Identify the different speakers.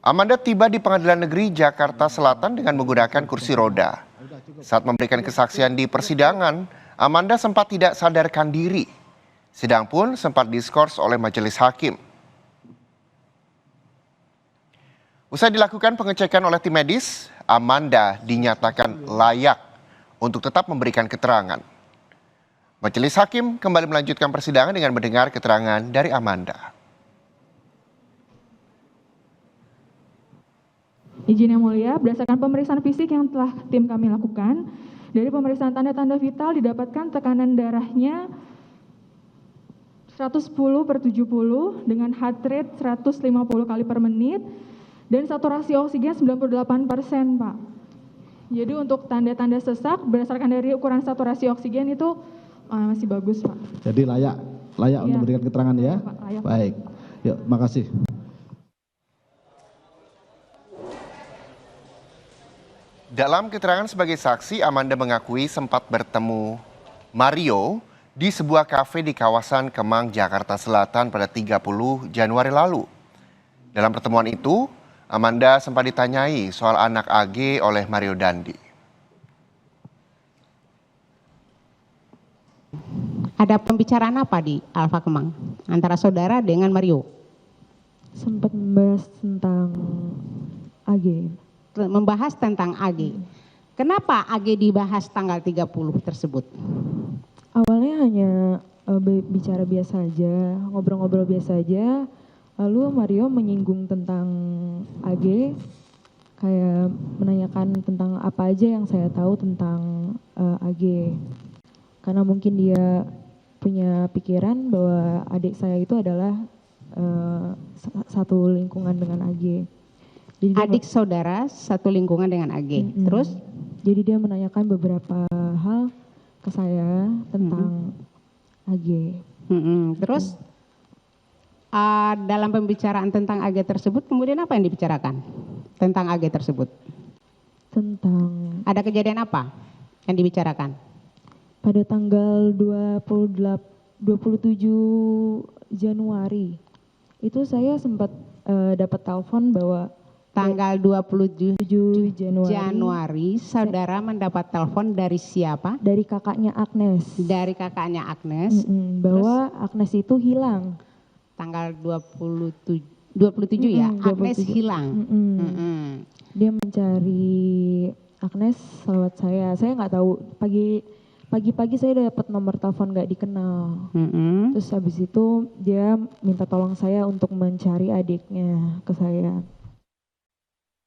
Speaker 1: Amanda tiba di Pengadilan Negeri Jakarta Selatan dengan menggunakan kursi roda. Saat memberikan kesaksian di persidangan, Amanda sempat tidak sadarkan diri. Sidang pun sempat diskors oleh majelis hakim. Usai dilakukan pengecekan oleh tim medis, Amanda dinyatakan layak untuk tetap memberikan keterangan. Majelis hakim kembali melanjutkan persidangan dengan mendengar keterangan dari Amanda.
Speaker 2: Izin yang mulia, berdasarkan pemeriksaan fisik yang telah tim kami lakukan, dari pemeriksaan tanda-tanda vital didapatkan tekanan darahnya 110/70 dengan heart rate 150 kali per menit dan saturasi oksigen 98%, Pak. Jadi untuk tanda-tanda sesak berdasarkan dari ukuran saturasi oksigen itu masih bagus, Pak.
Speaker 3: Jadi layak untuk memberikan keterangan ya?
Speaker 2: Pak, layak.
Speaker 3: Baik, yuk makasih.
Speaker 1: Dalam keterangan sebagai saksi, Amanda mengakui sempat bertemu Mario di sebuah kafe di kawasan Kemang, Jakarta Selatan pada 30 Januari lalu. Dalam pertemuan itu, Amanda sempat ditanyai soal anak AG oleh Mario Dandi.
Speaker 4: Ada pembicaraan apa di Alfa Kemang antara saudara dengan Mario?
Speaker 2: Sempat membahas tentang AG.
Speaker 4: Membahas tentang AG. Kenapa AG dibahas tanggal 30 tersebut?
Speaker 2: Awalnya hanya bicara biasa aja, ngobrol-ngobrol biasa aja. Lalu Mario menyinggung tentang AG, kayak menanyakan tentang apa aja yang saya tahu tentang AG. Karena mungkin dia punya pikiran bahwa adik saya itu adalah satu lingkungan dengan AG. Jadi
Speaker 4: adik saudara satu lingkungan dengan AG. Terus?
Speaker 2: Jadi dia menanyakan beberapa hal ke saya tentang AG.
Speaker 4: Terus dalam pembicaraan tentang AG tersebut kemudian apa yang dibicarakan tentang AG tersebut?
Speaker 2: Tentang
Speaker 4: ada kejadian apa yang dibicarakan?
Speaker 2: Pada tanggal 27 Januari itu saya sempat dapat telepon bahwa
Speaker 4: tanggal 27
Speaker 2: Januari
Speaker 4: saudara mendapat telepon dari siapa?
Speaker 2: Dari kakaknya Agnes.
Speaker 4: Dari kakaknya Agnes.
Speaker 2: Bahwa Agnes itu hilang.
Speaker 4: Tanggal 27 ya, Agnes hilang.
Speaker 2: Dia mencari Agnes lewat saya. Saya nggak tahu, pagi-pagi saya dapat nomor telepon nggak dikenal. Terus habis itu dia minta tolong saya untuk mencari adiknya ke saya.